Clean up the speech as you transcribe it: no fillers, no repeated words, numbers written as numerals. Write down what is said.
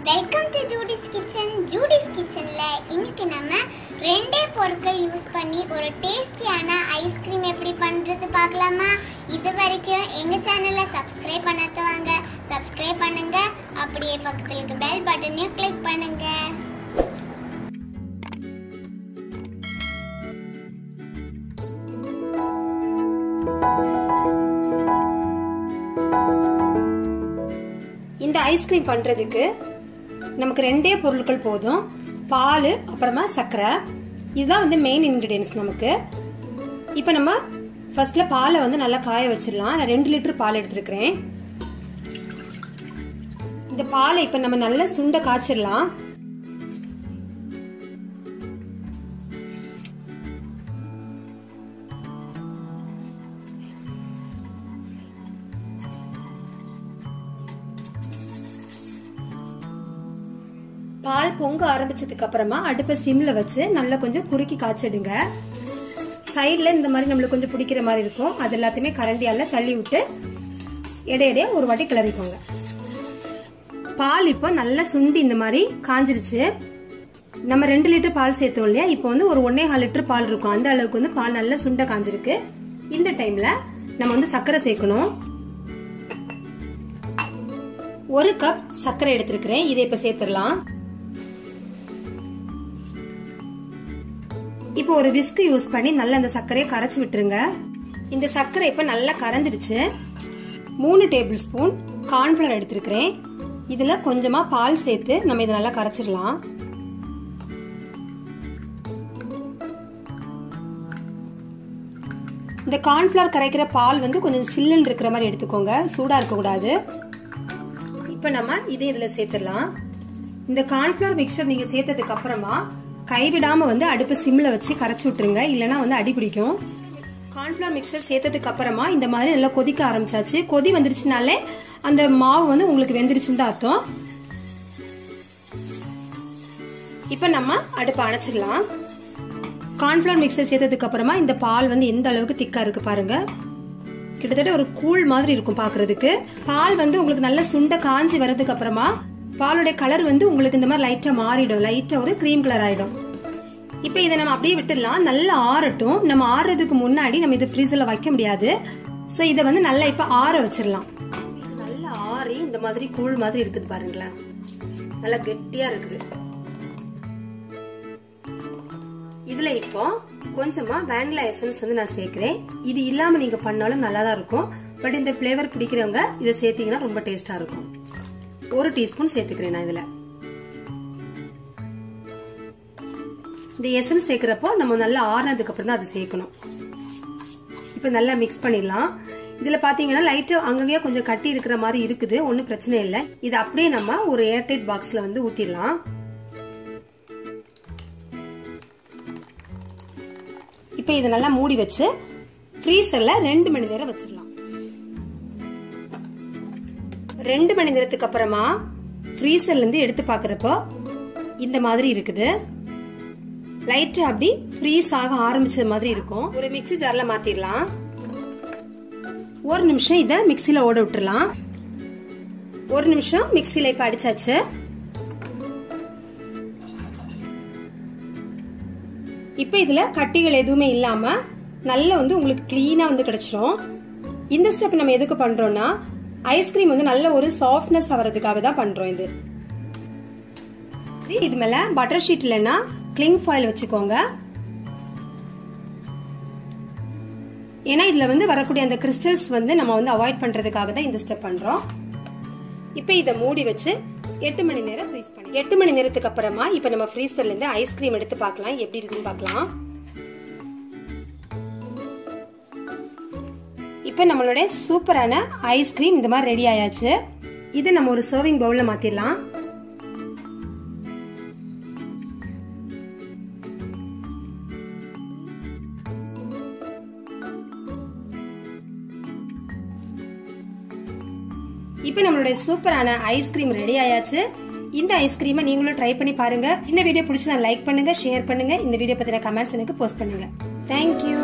Welcome to Judy's kitchen. Judy's கிச்சன்ல இன்னைக்கு நம்ம ரெண்டே பொருட்கள் யூஸ் பண்ணி ஒரு டேஸ்டியான ஐஸ்கிரீம் எப்படி பண்றது பார்க்கலாமா? இது வரைக்கும் எங்க சேனலை சப்ஸ்கிரைப் பண்ணாதவங்க சப்ஸ்கிரைப் பண்ணுங்க, அப்படியே பக்கத்துல இருக்க பெல் பட்டனையும் கிளிக் பண்ணுங்க. இந்த ஐஸ்கிரீம் பண்றதுக்கு நமக்கு ரெண்டே பொருட்கள் போதும். பால் அப்புறமா சர்க்கரை. இதுதான் வந்து மெயின் இன்கிரிடியன்ஸ் நமக்கு. இப்போ நம்ம ஃபர்ஸ்ட்ல பாலை வந்து நல்லா காய வச்சிடலாம். நான் 2 லிட்டர் பால் எடுத்துருக்கிறேன். இந்த பாலை இப்போ நம்ம நல்லா சுண்ட காய்ச்சிடலாம். பால் பொங்க ஆரம்பிச்சதுக்கு அப்புறமா அடுப்பை சிம்ல வச்சு நல்லா கொஞ்சம் குறுக்கி காய்ச்சிடுங்க. சைட்ல இந்த மாதிரி நம்மளுக்கு கொஞ்சம் பிடிக்கிற மாதிரி இருக்கும். அது எல்லாத்தையுமே கரண்டியால தள்ளி விட்டு இடையிடையே ஒரு வாட்டி கிளறிக்கோங்க. பால் இப்போ நல்லா சுண்டி இந்த மாதிரி காஞ்சிருச்சு. நம்ம 2 லிட்டர் பால் சேர்த்தோம் இல்லையா? இப்போ வந்து ஒரு 1.5 லிட்டர் பால் இருக்கும். அந்த அளவுக்கு வந்து பால் நல்லா சுண்ட காஞ்சிருக்கு. இந்த டைம்ல நம்ம வந்து சர்க்கரை சேர்க்கணும். 1 கப் சர்க்கரை எடுத்திருக்கிறேன். இதை இப்ப சேர்த்துடலாம். இப்போ ஒரு விஸ்க் யூஸ் பண்ணி நல்லா அந்த சர்க்கரையை கரைச்சி விட்டுருங்க. இந்த சர்க்கரை இப்ப நல்லா கரைஞ்சிருச்சு. 3 டேபிள் ஸ்பூன் கார்ன்ஃபிளவர் எடுத்திருக்கிறேன். இதுல கொஞ்சமா பால் சேர்த்து நம்ம இதை நல்லா கரைச்சிடலாம். இந்த கார்ன்ஃபிளவர் கரைக்கிற பால் வந்து கொஞ்சம் சில்லுன்னு இருக்கிற மாதிரி எடுத்துக்கோங்க, சூடா இருக்க கூடாது. இப்ப நம்ம இதை இதுல சேர்த்துடலாம். இந்த கார்ன்ஃபிளவர் மிக்சர் நீங்க சேர்த்ததுக்கு அப்புறமா கைவிடாம வந்து அடுப்பு சிம்ல வச்சு கரைச்சி விட்டுருங்க, இல்லைன்னா வந்து அடி பிடிக்கும். கார்ன்ஃபிளவர் மிக்சர் சேர்த்ததுக்கு அப்புறமா இந்த மாதிரி நல்லா கொதிக்க ஆரம்பிச்சாச்சு. கொதி வந்துருச்சுனாலே அந்த மாவு வந்து உங்களுக்கு வெந்துருச்சுன்னு தான் அர்த்தம். இப்ப நம்ம அடுப்பை அணைச்சிடலாம். கார்ன்ஃபிளவர் மிக்சர் சேர்த்ததுக்கு அப்புறமா இந்த பால் வந்து எந்த அளவுக்கு திக்கா இருக்கு பாருங்க. கிட்டத்தட்ட ஒரு கூழ் மாதிரி இருக்கும் பாக்குறதுக்கு. பால் வந்து உங்களுக்கு நல்ல சுண்ட காஞ்சி வரதுக்கு அப்புறமா பாலுடைய கலர் வந்து உங்களுக்கு இந்த மாதிரி லைட்டா மாறிடும். லைட்டா ஒரு கிரீம் கலர் ஆயிடும். இப்ப இதை நம்ம அப்படியே விட்டுடலாம். நல்லா ஆறட்டும். நம்ம ஆறுறதுக்கு முன்னாடி நம்ம இது ஃப்ரீசர்ல வைக்க முடியாது. சோ இதை வந்து நல்லா இப்ப ஆற வச்சிடலாம். நல்லா ஆறி இந்த மாதிரி கூழ் மாதிரி இருக்குது பாருங்களேன். நல்லா கெட்டியா இருக்குது. இதுல இப்போ கொஞ்சமா வானிலா எசன்ஸ் வந்து நான் சேர்க்கிறேன். இது இல்லாம நீங்க பண்ணாலும் நல்லா தான் இருக்கும். பட் இந்த பிளேவர் பிடிக்கிறவங்க இதை சேர்த்தீங்கன்னா ரொம்ப டேஸ்டா இருக்கும். 1 டீஸ்பூன் சேர்த்துக்கிறேன் நான் இதுல. இந்த எசன்ஸ் சேர்க்கிறப்போ நம்ம நல்லா ஆறுனதுக்கு அப்புறம் தான் அதை சேர்க்கணும். இப்ப நல்லா மிக்ஸ் பண்ணிடலாம். இதுல பாத்தீங்கன்னா லைட்டா அங்கங்கே கொஞ்சம் கட்டி இருக்கிற மாதிரி இருக்குது. ஒன்னும் பிரச்சனை இல்லை. இது அப்படியே நம்ம ஒரு ஏர்டைட் பாக்ஸ்ல வந்து ஊத்திடலாம். இப்ப இதை நல்லா மூடி வச்சு ஃப்ரீசர்ல 2 மணி நேரம் வச்சிடலாம். 2 மணி நேரத்துக்கு அப்புறமா ஃப்ரீசர்ல இருந்து எடுத்து பாக்குறப்போ இந்த மாதிரி இருக்குது. லைட்டா அப்படி ஃப்ரீஸ் ஆக ஆரம்பிச்ச மாதிரி இருக்கும். ஒரு மிக்ஸி ஜார்ல மாத்திரலாம். 1 நிமிஷம் இத மிக்ஸில ஓட விட்டுறலாம். 1 நிமிஷம் மிக்ஸில இப்ப அடிச்சாச்சு. இப்ப இதுல கட்டிகள் எதுவுமே இல்லாம நல்ல வந்து உங்களுக்கு கிளீனா வந்து கிடைச்சிடும். இந்த ஸ்டெப் நம்ம எதுக்கு பண்றோம்னா ஐஸ்கிரீம் வந்து நல்ல ஒரு சாஃப்ட்னஸ் ஆகிறதுக்காக தான் பண்றோம். இது மேல பட்டர் ஷீட் இல்லைன்னா கிளிங்ஃபாயில் வச்சுக்கோங்க. ஏன்னா இதுல வந்து வரக்கூடிய அந்த கிறிஸ்டல்ஸ் வந்து நம்ம வந்து அவாய்ட் பண்றதுக்காக தான் இந்த ஸ்டெப் பண்றோம். இப்ப இதை மூடி வச்சு 8 மணி நேரம் ஃப்ரீஸ் பண்ணி 8 மணி நேரத்துக்கு அப்புறமா இப்ப நம்ம ஃப்ரீசர்ல இருந்து ஐஸ்கிரீம் எடுத்து பார்க்கலாம் எப்படி இருக்குன்னு பார்க்கலாம். இப்ப நம்மளோட சூப்பரான ஐஸ்கிரீம் இந்த மாதிரி ரெடி ஆயாச்சு. இதை நம்ம ஒரு சர்விங் பவுல்ல மாத்திரலாம். இப்ப நம்மளுடைய சூப்பரான ஐஸ்கிரீம் ரெடி ஆயாச்சு. இந்த ஐஸ்கிரீமை நீங்களும் ட்ரை பண்ணி பாருங்க. இந்த வீடியோ பிடிச்சா லைக் பண்ணுங்க, ஷேர் பண்ணுங்க. இந்த வீடியோ பத்தின கமெண்ட்ஸ் எனக்கு போஸ்ட் பண்ணுங்க. தேங்க்யூ.